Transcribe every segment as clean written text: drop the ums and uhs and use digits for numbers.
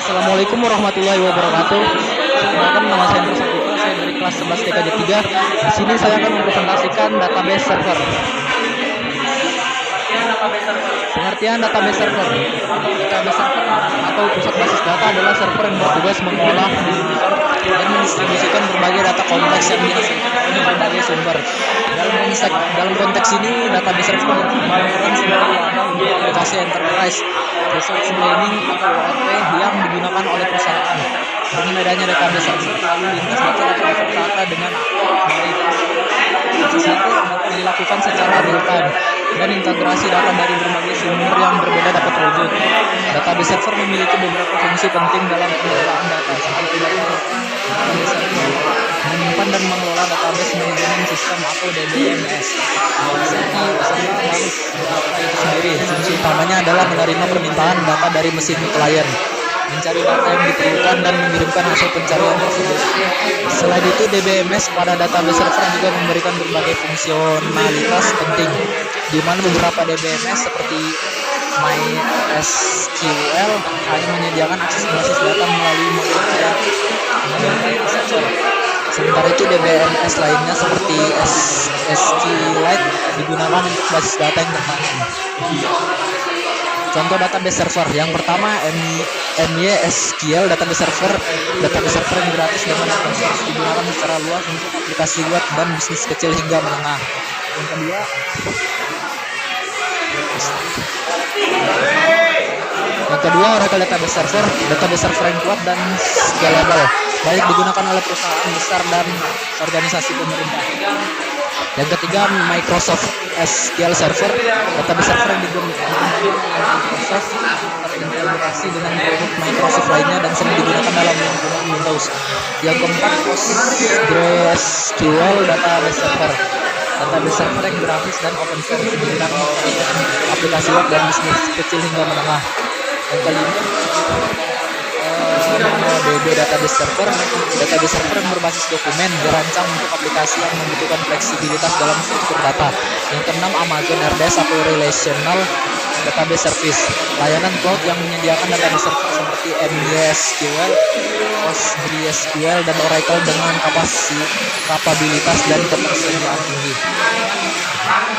Assalamualaikum warahmatullahi wabarakatuh. Perkenalkan, nama saya Hendra Saputra, saya dari kelas 11 TKJ 3. Di sini saya akan mempresentasikan database server. Pengertian database server. Database server atau pusat basis data adalah server yang bertugas mengolah, menyimpan, dan mendistribusikan berbagai data kompleks yang dihasilkan dari berbagai sumber. Dalam konteks ini, database server merupakan sebuah aplikasi enterprise resource planning atau ERP yang digunakan oleh perusahaan. Dengan adanya database server, lalu lintas data dengan baik. Proses itu dapat dilakukan secara real time dan integrasi data dari berbagai sumber yang berbeda dapat terwujud. Database server memiliki beberapa fungsi penting dalam pengelolaan data, seperti database server menyimpan dan mengelola database manajemen sistem atau DBMS. Server data itu sendiri, fungsi utamanya adalah menerima permintaan data dari mesin klien, mencari data yang diperlukan dan mengirimkan hasil pencarian tersebut. Selain itu, DBMS pada database server juga memberikan berbagai fungsionalitas penting, di mana beberapa DBMS seperti MySQL hanya menyediakan akses basis data melalui modul file accessor. Sementara itu, DBMS lainnya seperti SQLite digunakan untuk basis data yang terpadu. Contoh database server yang pertama, MySQL database server yang gratis dengan open source, digunakan secara luas untuk aplikasi web dan bisnis kecil hingga menengah. Yang kedua, Oracle database server yang kuat dan scalable, banyak digunakan oleh perusahaan besar dan organisasi pemerintah. Yang ketiga, Microsoft SQL Server, database server yang digunakan Microsoft, terintegrasi dengan produk Microsoft lainnya dan sering digunakan dalam lingkungan Windows. Yang keempat, PostgreSQL database server yang gratis dan open source, digunakan aplikasi web dan bisnis kecil hingga menengah. Yang kelima, MongoDB database server yang berbasis dokumen, dirancang untuk aplikasi yang membutuhkan fleksibilitas dalam struktur data. Yang keenam, Amazon RDS atau Relational Database Service, layanan cloud yang menyediakan database server seperti MySQL, PostgreSQL, dan Oracle dengan kapabilitas dan ketersediaan tinggi.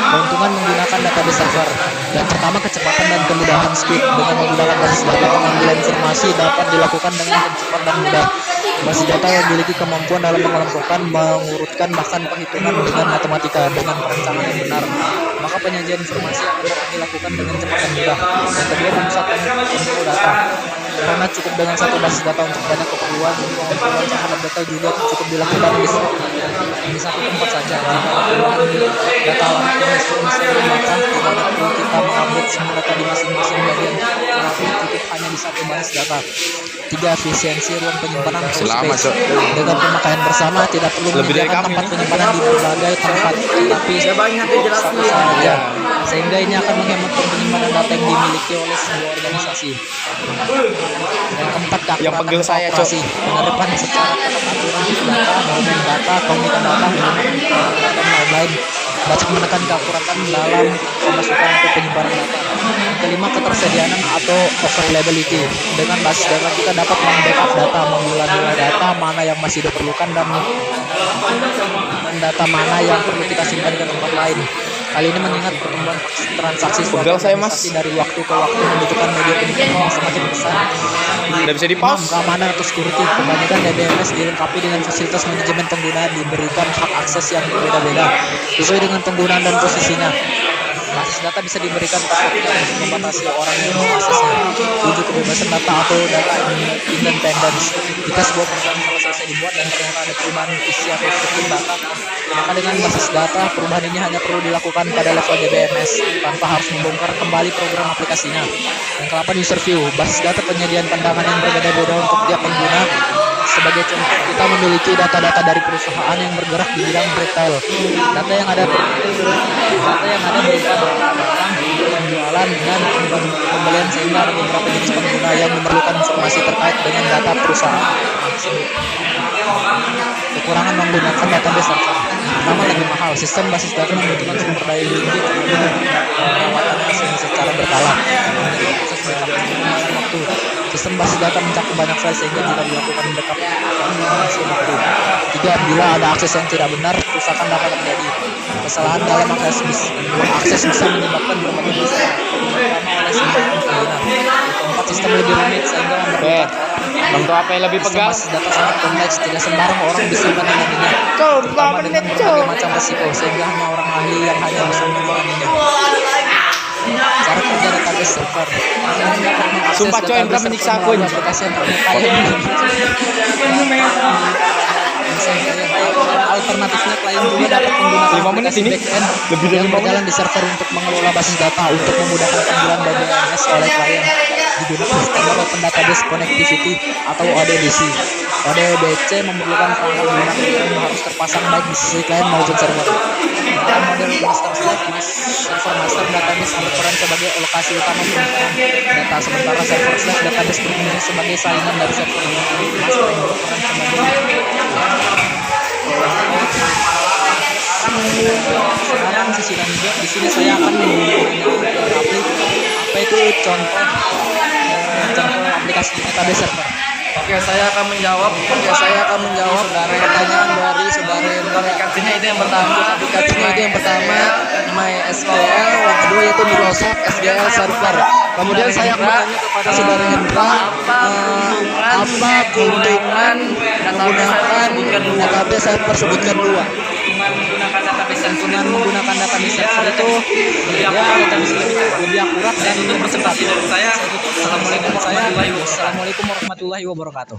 Keuntungan menggunakan database server. Yang pertama, kecepatan dan kemudahan speed. Dengan menggunakan basis data, pengambilan informasi dapat dilakukan dengan cepat dan mudah. Basis data yang memiliki kemampuan dalam mengelompokkan, mengurutkan, bahkan perhitungan dengan matematika dengan perencanaan yang benar, maka penyajian informasi akan dapat dilakukan dengan cepat dan mudah. Yang kedua, pemusatan kontrol data. Karena cukup dengan satu basis data untuk banyak keperluan, pengumpulan terhadap data juga cukup dilakukan di satu tempat saja. Data lama misalnya maka tidak perlu kita mengupdate semua data di masing-masing bagian, tetapi cukup hanya di satu basis data. Tiga, efisiensi ruang penyimpanan atau space. Dengan pemakaian bersama, tidak perlu menyediakan tempat penyimpanan di berbagai tempat, tetapi satu saja, sehingga ini akan menghemat penyimpanan data yang dimiliki oleh sebuah organisasi. Yang keempat, keakuratan operasi. Penerapan secara ketat aturan data, domain data, komunitas data, dan lain-lain, dapat menekan keakuratan dalam pemasukan atau penyebaran data. Yang kelima, ketersediaan atau availability. Dengan basis data kita dapat membackup data, memilah-milah data mana yang masih diperlukan dan data mana yang perlu kita simpan ke tempat lain. Hal ini mengingat pertumbuhan transaksi suatu organisasi dari waktu ke waktu membutuhkan media penyimpanan yang semakin besar. Tidak bisa di-pause. Keamanan atau security. Kebanyakan DBMS dilengkapi dengan fasilitas manajemen pengguna, diberikan hak akses yang berbeda-beda sesuai dengan penggunaan dan posisinya. Basis data bisa diberikan password untuk membatasi orang yang mengaksesnya. 7, kebebasan data atau data independence. Jika sebuah perusahaan telah selesai dibuat dan ternyata ada perubahan isi atau struktur data, maka dengan basis data, perubahan ini hanya perlu dilakukan pada level DBMS tanpa harus membongkar kembali program aplikasinya. Yang ke-8, user view. Basis data penyediaan pandangan yang berbeda-beda untuk tiap pengguna. Sebagai contoh, kita memiliki data-data dari perusahaan yang bergerak di bidang retail. Data yang ada berupa barang, penjualan, dan pembelian, sehingga ada beberapa jenis pengguna yang memerlukan informasi terkait dengan data perusahaan tersebut. Kekurangan menggunakan database server. Pertama, lebih mahal. Sistem basis data membutuhkan sumber daya yang tinggi, kemudian perawatan secara berkala. Proses backup memakan waktu. Sistem basis data mencakup banyak file sehingga jika dilakukan backup akan menghabiskan waktu. 3. Bila ada akses yang tidak benar, kerusakan dapat terjadi. Kesalahan dalam akses bisa menyebabkan berbagai dosa, terutama oleh semua pengguna. 4. Sistem lebih rumit sehingga memerlukan Bantu apa yang lebih sistem pegal? basis data sangat kompleks, tidak sembarang orang bisa menanganinya, terutama dengan berbagai macam resiko, sehingga hanya orang ahli yang hanya bisa menanganinya. Cara kerja database server. Kalian dapat mengakses Sumpah, coy, Indra database menyiksa server aku melalui ini. aplikasi yang terbuka yang alternatifnya klien juga dapat menggunakan 5 menit aplikasi ini. backend Lebih dari yang 5 berjalan di server untuk mengelola basis data untuk memudahkan panggilan DBMS oleh klien. Digunakan Standard Open Database Connectivity atau ODBC. ODBC memerlukan perangkat lunak yang harus terpasang baik di sisi klien maupun server. Dalam model master slave, server master database berperan sebagai lokasi utama penyimpanan data, sementara server slave database berfungsi sebagai salinan dari server master yang berperan sebagai sekarang sisi lanjut. Di sini saya akan menggunakan apa itu contoh aplikasi database server. Oke, saya akan menjawab pertanyaan dari saudara Hendra. Aplikasinya itu yang pertama MySQL, yang kedua yaitu Microsoft SQL Server. Kemudian saya akan bertanya kepada saudara Hendra, apa keuntungan database server? Sebutkan dua. Keuntungan menggunakan database server itu ya database lebih akurat dan itu presentasi dari saya. Assalamualaikum warahmatullahi wabarakatuh.